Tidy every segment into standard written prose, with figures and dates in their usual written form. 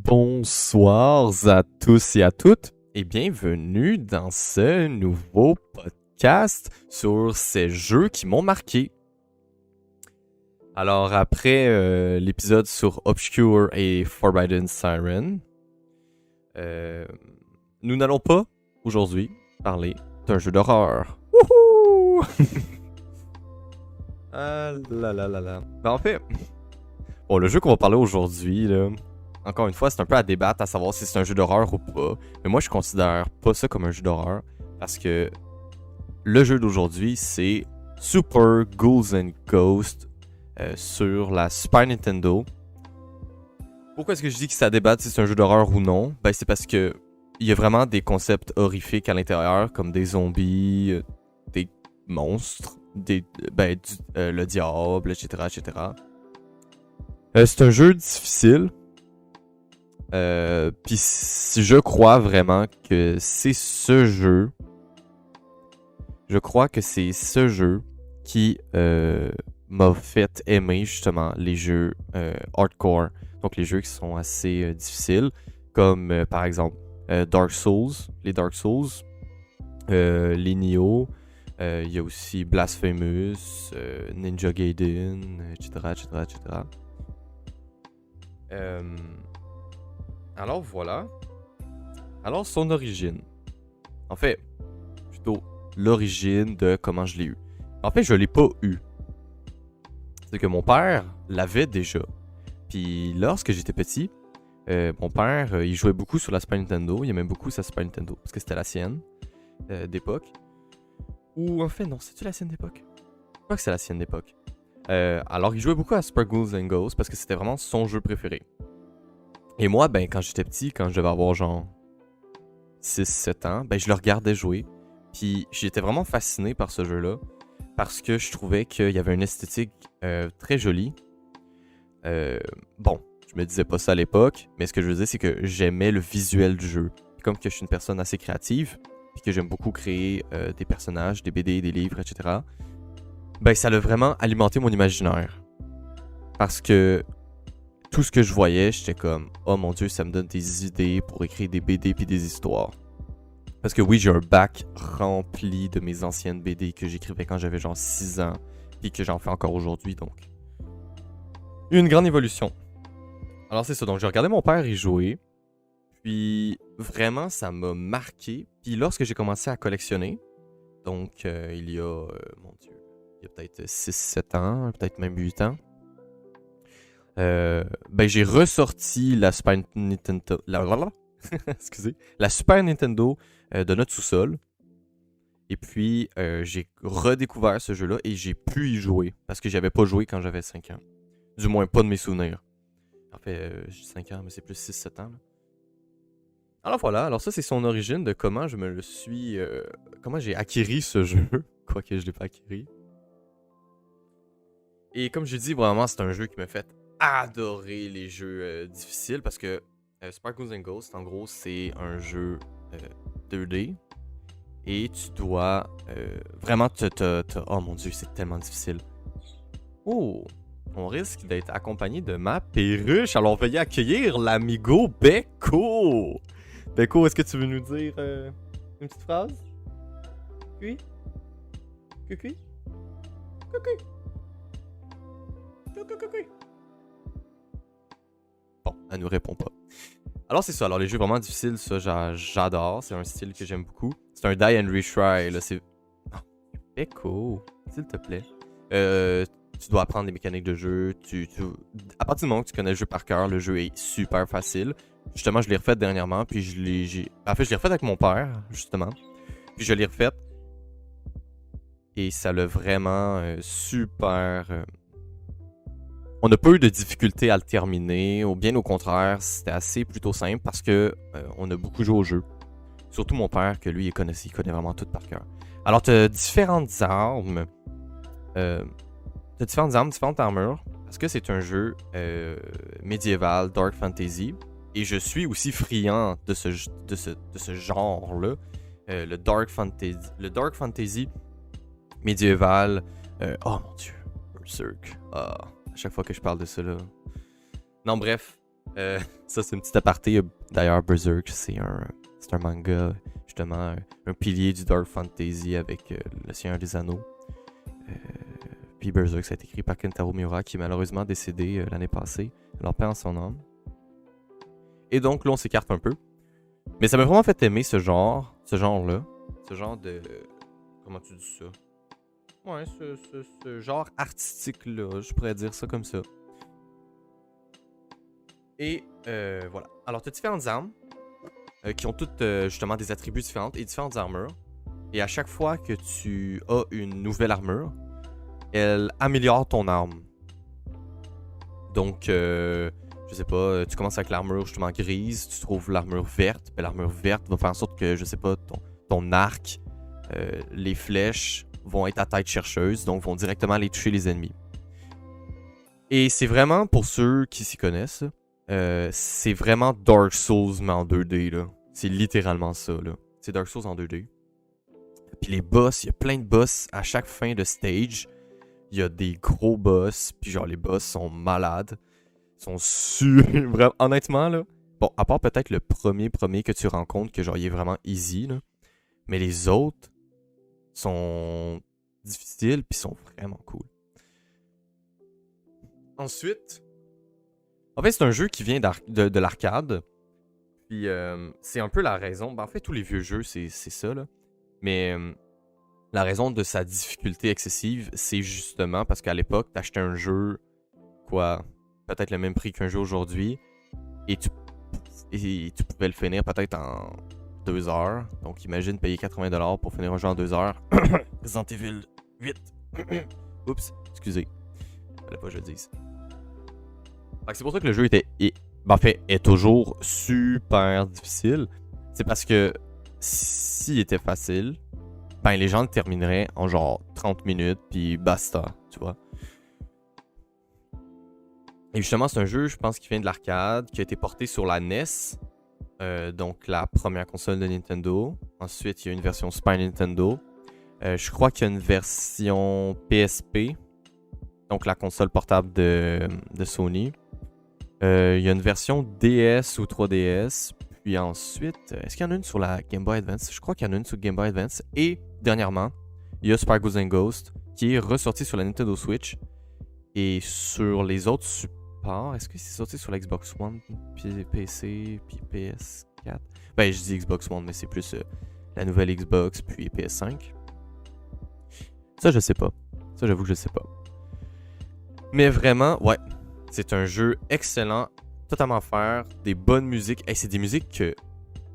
Bonsoir à tous et à toutes et bienvenue dans ce nouveau podcast sur ces jeux qui m'ont marqué. Alors après l'épisode sur Obscure et Forbidden Siren, nous n'allons pas aujourd'hui parler d'un jeu d'horreur. Wouhou! Ah là là là là. Ben, en fait, bon, le jeu qu'on va parler aujourd'hui, là, encore une fois, c'est un peu à débattre à savoir si c'est un jeu d'horreur ou pas. Mais moi, je considère pas ça comme un jeu d'horreur parce que le jeu d'aujourd'hui, c'est Super Ghouls and Ghosts sur la Super Nintendo. Pourquoi est-ce que je dis que c'est à débattre si c'est un jeu d'horreur ou non? Ben, c'est parce que il y a vraiment des concepts horrifiques à l'intérieur, comme des zombies, des monstres, le diable, etc., etc. C'est un jeu difficile. Puis je crois vraiment que c'est ce jeu. Je crois que c'est ce jeu qui m'a fait aimer justement les jeux hardcore. Donc les jeux qui sont assez difficiles. Comme par exemple Dark Souls. Les Dark Souls. Les Nioh. Il y a aussi Blasphemous. Ninja Gaiden. Etc. etc., etc. Alors voilà. Alors son origine. En fait, plutôt l'origine de comment je l'ai eu. En fait, je l'ai pas eu. C'est que mon père l'avait déjà. Puis lorsque j'étais petit, mon père, il jouait beaucoup sur la Super Nintendo. Il aimait beaucoup sa Super Nintendo. Parce que c'était la sienne d'époque. Ou en fait, non, c'est-tu la sienne d'époque? Je crois que c'est la sienne d'époque. Alors, il jouait beaucoup à Super Ghouls and Ghosts parce que c'était vraiment son jeu préféré. Et moi, ben, quand j'étais petit, quand je devais avoir genre 6-7 ans, ben, je le regardais jouer. Puis j'étais vraiment fasciné par ce jeu-là. Parce que je trouvais qu'il y avait une esthétique très jolie. Bon, je me disais pas ça à l'époque, mais ce que je veux dire, c'est que j'aimais le visuel du jeu. Puis comme que je suis une personne assez créative, puis que j'aime beaucoup créer des personnages, des BD, des livres, etc. Ben, ça a vraiment alimenté mon imaginaire. Parce que tout ce que je voyais, j'étais comme « Oh mon Dieu, ça me donne des idées pour écrire des BD puis des histoires. » Parce que oui, j'ai un bac rempli de mes anciennes BD que j'écrivais quand j'avais genre 6 ans puis que j'en fais encore aujourd'hui, donc. Une grande évolution. Alors c'est ça, donc j'ai regardé mon père y jouer, puis vraiment ça m'a marqué. Puis lorsque j'ai commencé à collectionner, donc il y a, mon Dieu, il y a peut-être 6-7 ans, peut-être même 8 ans, ben j'ai ressorti la Super Nintendo, excusez, la Super Nintendo de notre sous-sol. Et puis j'ai redécouvert ce jeu-là et j'ai pu y jouer parce que j'avais pas joué quand j'avais 5 ans. Du moins pas de mes souvenirs. En fait, j'ai 5 ans, mais c'est plus 6-7 ans. Là. Alors voilà, alors ça c'est son origine de comment je me le suis... comment j'ai acquis ce jeu, quoique je l'ai pas acquis. Et comme j'ai dit, vraiment c'est un jeu qui m'a fait adorer les jeux difficiles parce que Super Ghouls and Ghosts, en gros, c'est un jeu 2D et tu dois vraiment Oh mon dieu, c'est tellement difficile. Oh, on risque d'être accompagné de ma perruche, alors veuillez accueillir l'amigo Becco. Becco, est-ce que tu veux nous dire une petite phrase? Oui? Cucu? Cucu? Cucu? Bon, elle nous répond pas. Alors c'est ça, alors les jeux vraiment difficiles, ça j'adore, c'est un style que j'aime beaucoup. C'est un die and retry, là, c'est... Oh, Becco, s'il te plaît. Tu dois apprendre les mécaniques de jeu, à partir du moment que tu connais le jeu par cœur, le jeu est super facile. Justement, je l'ai refait dernièrement, puis je l'ai refait avec mon père, justement. Puis je l'ai refait. Et ça l'a vraiment super... On n'a pas eu de difficulté à le terminer, ou bien au contraire, c'était assez plutôt simple parce que on a beaucoup joué au jeu. Surtout mon père, que lui, il connaît vraiment tout par cœur. Alors, tu as différentes armes. Différentes armures, parce que c'est un jeu médiéval, dark fantasy. Et je suis aussi friand de ce genre-là. Le dark fantasy médiéval. Oh mon dieu, Berserk. À chaque fois que je parle de ça là. Non, bref. Ça, c'est une petite aparté. D'ailleurs, Berserk, c'est un manga, justement, un pilier du Dark Fantasy avec le Seigneur des Anneaux. Puis Berserk, ça a été écrit par Kentaro Miura, qui est malheureusement décédé l'année passée. Alors, paix en son âme. Et donc, là, on s'écarte un peu. Mais ça m'a vraiment fait aimer ce genre-là. Ce genre de... Comment tu dis ça? Ouais, ce genre artistique-là, je pourrais dire ça comme ça. Et voilà. Alors, tu as différentes armes qui ont toutes justement des attributs différents et différentes armures. Et à chaque fois que tu as une nouvelle armure, elle améliore ton arme. Donc, je sais pas, tu commences avec l'armure justement grise, tu trouves l'armure verte. Ben, l'armure verte va faire en sorte que, je sais pas, ton arc, les flèches vont être à tête chercheuse, donc vont directement aller toucher les ennemis. Et c'est vraiment, pour ceux qui s'y connaissent, c'est vraiment Dark Souls mais en 2D, là. C'est littéralement ça, là. C'est Dark Souls en 2D. Puis les boss, il y a plein de boss à chaque fin de stage. Il y a des gros boss, puis genre les boss sont malades. Ils sont vraiment... Honnêtement, là, bon, à part peut-être le premier que tu rencontres, que genre il est vraiment easy, là. Mais les autres sont difficiles, puis sont vraiment cool. Ensuite, en fait, c'est un jeu qui vient de l'arcade. Puis c'est un peu la raison. Ben, en fait, tous les vieux jeux, c'est ça, là. Mais la raison de sa difficulté excessive, c'est justement parce qu'à l'époque, t'achetais un jeu, quoi, peut-être le même prix qu'un jeu aujourd'hui, et tu pouvais le finir peut-être en 2 heures. Donc imagine payer 80$ pour finir un jeu en 2 heures. Resident Evil 8. Oups, excusez. Fallait pas que je le dise. C'est pour ça que le jeu est toujours super difficile. C'est parce que s'il était facile, ben les gens le termineraient en genre 30 minutes, puis basta, tu vois. Et justement, c'est un jeu, je pense, qui vient de l'arcade, qui a été porté sur la NES, donc la première console de Nintendo. Ensuite, il y a une version Super Nintendo. Je crois qu'il y a une version PSP, donc la console portable de Sony. Il y a une version DS ou 3DS. Puis ensuite, est-ce qu'il y en a une sur la Game Boy Advance? Je crois qu'il y en a une sur Game Boy Advance. Et dernièrement, il y a Spyro the Ghost qui est ressorti sur la Nintendo Switch. Et sur les autres supports, est-ce que c'est sorti sur la Xbox One, puis PC, puis PS4? Ben, je dis Xbox One, mais c'est plus la nouvelle Xbox, puis PS5. Ça, je sais pas. Ça, j'avoue que je sais pas. Mais vraiment, ouais. C'est un jeu excellent, totalement faire, des bonnes musiques. Hey, c'est des musiques que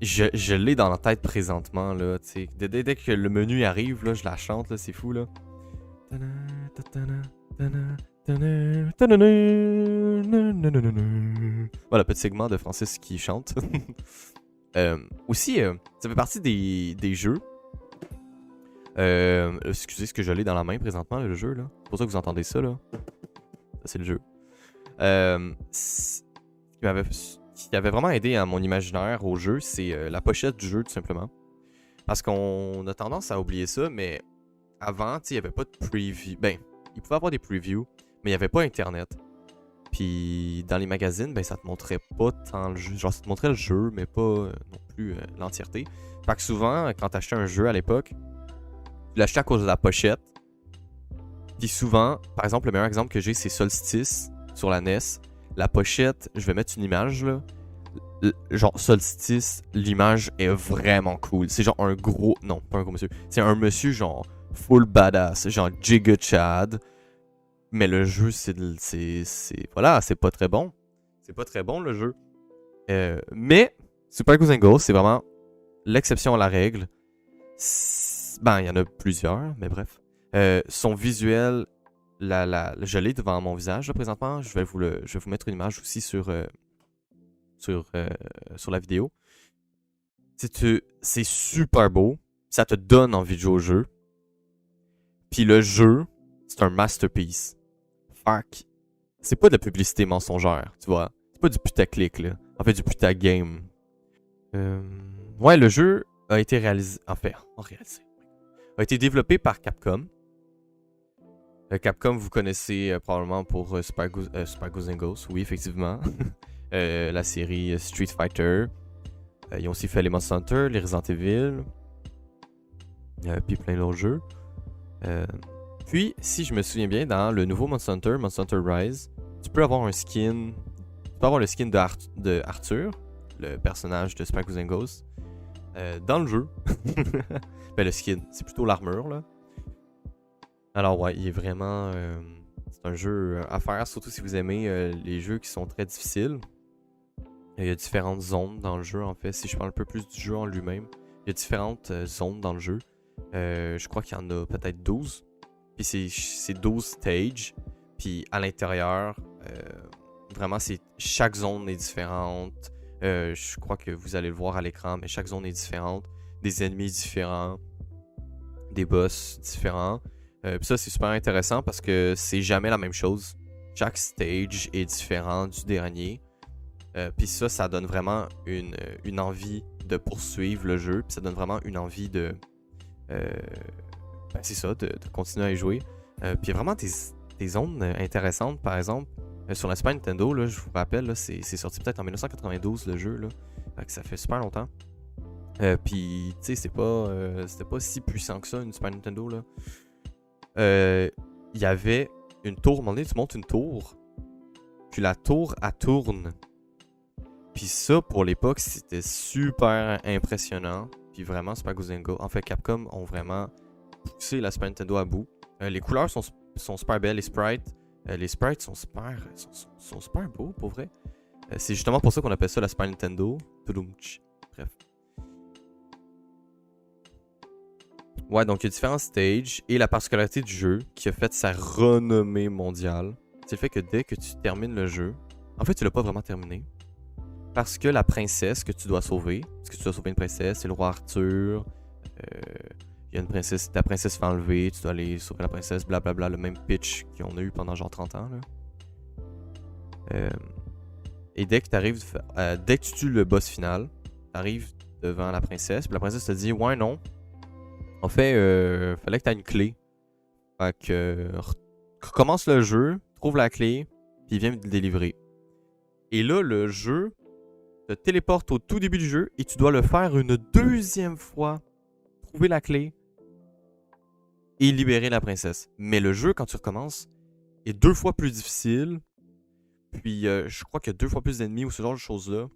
je l'ai dans la tête présentement, là, tu sais. Dès que le menu arrive, là, je la chante, là, c'est fou, là. Voilà, petit segment de Francis qui chante. Aussi, ça fait partie des jeux. Excusez ce que je l'ai dans la main présentement, le jeu, là. C'est pour ça que vous entendez ça, là. Ça, c'est le jeu. Qui avait vraiment aidé à mon imaginaire au jeu, c'est la pochette du jeu, tout simplement. Parce qu'on a tendance à oublier ça, mais avant, il n'y avait pas de preview. Ben, il pouvait avoir des previews, mais il n'y avait pas Internet. Puis dans les magazines, ben, ça te montrait pas tant le jeu. Genre, ça te montrait le jeu, mais pas non plus l'entièreté. Fait que souvent, quand t'achetais un jeu à l'époque, tu l'achetais à cause de la pochette. Puis souvent, par exemple, le meilleur exemple que j'ai, c'est Solstice sur la NES. La pochette, je vais mettre une image là. Genre Solstice, l'image est vraiment cool. C'est genre un gros... Non, pas un gros monsieur. C'est un monsieur genre full badass, genre Giga Chad. Mais le jeu, voilà, c'est pas très bon. C'est pas très bon le jeu. Mais Super Ghosts and Ghosts, c'est vraiment l'exception à la règle. Ben, il y en a plusieurs, mais bref. Son visuel, je l'ai devant mon visage là, présentement. Je vais vous mettre une image aussi sur la vidéo. C'est super beau. Ça te donne envie de jouer au jeu. Puis le jeu, c'est un masterpiece. Fuck. C'est pas de la publicité mensongère, tu vois. C'est pas du putaclic, là. En fait, du putagame. Ouais, le jeu a été réalisé... a été développé par Capcom. Capcom, vous connaissez probablement pour Super Ghosts and Ghosts. Oui, effectivement. la série Street Fighter. Ils ont aussi fait les Monster Hunter, les Resident Evil, puis plein d'autres jeux. Puis, si je me souviens bien, dans le nouveau Monster Hunter Rise, tu peux avoir un skin. Tu peux avoir le skin de Arthur, le personnage de Spyro and Ghost, dans le jeu. Ben, le skin, c'est plutôt l'armure, là. Alors, ouais, il est vraiment. C'est un jeu à faire, surtout si vous aimez les jeux qui sont très difficiles. Il y a différentes zones dans le jeu, en fait. Si je parle un peu plus du jeu en lui-même, il y a différentes zones dans le jeu. Je crois qu'il y en a peut-être 12. Puis c'est 12 stages. Puis à l'intérieur, vraiment, chaque zone est différente. Je crois que vous allez le voir à l'écran, mais chaque zone est différente. Des ennemis différents. Des boss différents. Puis ça, c'est super intéressant parce que c'est jamais la même chose. Chaque stage est différent du dernier. Puis ça donne vraiment une envie de poursuivre le jeu. Puis ça donne vraiment une envie de... c'est ça, de continuer à y jouer. Puis il y a vraiment des zones intéressantes, par exemple. Sur la Super Nintendo, là, je vous rappelle, là, c'est sorti peut-être en 1992 le jeu. Là. Fait que ça fait super longtemps. Puis, tu sais, c'était pas si puissant que ça, une Super Nintendo. Là. Il y avait une tour. À un moment donné, tu montes une tour. Puis la tour, elle tourne. Puis ça, pour l'époque, c'était super impressionnant. Puis vraiment, Super Ghost and Ghost. En fait, Capcom ont vraiment poussé la Super Nintendo à bout. Les couleurs sont super belles, les sprites. Les sprites sont super beaux, pour vrai. C'est justement pour ça qu'on appelle ça la Super Nintendo. Bref. Ouais, donc il y a différents stages. Et la particularité du jeu, qui a fait sa renommée mondiale, c'est le fait que dès que tu termines le jeu, en fait, tu l'as pas vraiment terminé. Parce que la princesse que tu dois sauver, parce que tu dois sauver une princesse, c'est le roi Arthur. Il y a une princesse, ta princesse fait enlever, tu dois aller sauver la princesse, blablabla, le même pitch qu'on a eu pendant genre 30 ans. Là. Et dès que dès que tu tues le boss final, tu arrives devant la princesse, puis la princesse te dit ouais, non. En fait, fallait que tu aies une clé. Fait que recommence le jeu, trouve la clé, puis viens me délivrer. Et là, le jeu te téléporte au tout début du jeu et tu dois le faire une deuxième fois. Trouver la clé et libérer la princesse. Mais le jeu, quand tu recommences, est 2 fois plus difficile. Puis je crois qu'il y a 2 fois plus d'ennemis ou ce genre de choses-là.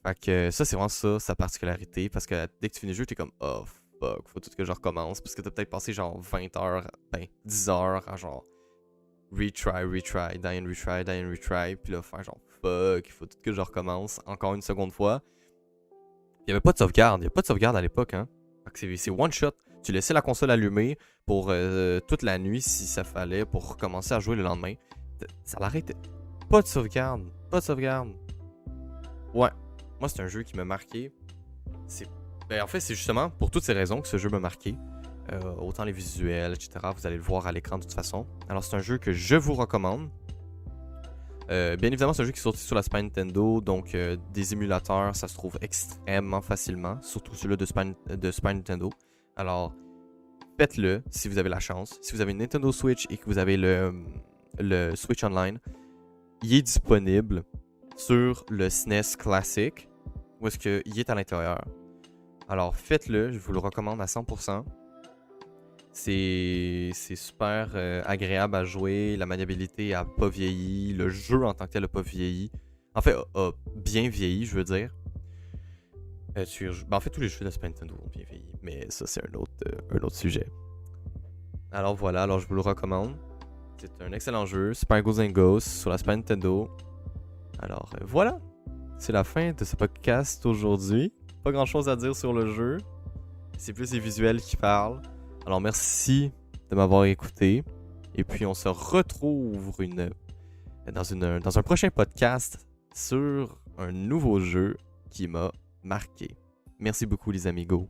Fait que ça, c'est vraiment ça, sa particularité. Parce que dès que tu finis le jeu, t'es comme oh fuck, faut tout que je recommence. Parce que t'as peut-être passé genre 20 heures, 10 heures à genre retry, die and retry. Puis là, faire genre fuck, il faut tout que je recommence encore une seconde fois. Il n'y avait pas de sauvegarde. Il n'y a pas de sauvegarde à l'époque, hein. C'est one shot. Tu laissais la console allumée pour toute la nuit si ça fallait pour recommencer à jouer le lendemain. Ça l'arrêtait. Pas de sauvegarde. Ouais. Moi, c'est un jeu qui m'a marqué. En fait, c'est justement pour toutes ces raisons que ce jeu m'a marqué. Autant les visuels, etc. Vous allez le voir à l'écran de toute façon. Alors, c'est un jeu que je vous recommande. Bien évidemment, c'est un jeu qui est sorti sur la Super Nintendo, donc des émulateurs, ça se trouve extrêmement facilement, surtout celui-là de Super Nintendo. Alors, faites-le si vous avez la chance. Si vous avez une Nintendo Switch et que vous avez le Switch Online, il est disponible sur le SNES Classic, où est-ce qu'il est à l'intérieur. Alors, faites-le, je vous le recommande à 100%. C'est super agréable à jouer, la maniabilité a pas vieilli, le jeu en tant que tel a pas vieilli. En fait, a bien vieilli, je veux dire. En fait, tous les jeux de la Super Nintendo ont bien vieilli, mais ça, c'est un autre sujet. Alors voilà, alors je vous le recommande. C'est un excellent jeu, Super Ghost and Ghost sur la Super Nintendo. Alors voilà, c'est la fin de ce podcast aujourd'hui. Pas grand chose à dire sur le jeu, c'est plus les visuels qui parlent. Alors merci de m'avoir écouté. Et puis on se retrouve dans un prochain podcast sur un nouveau jeu qui m'a marqué. Merci beaucoup les amigos.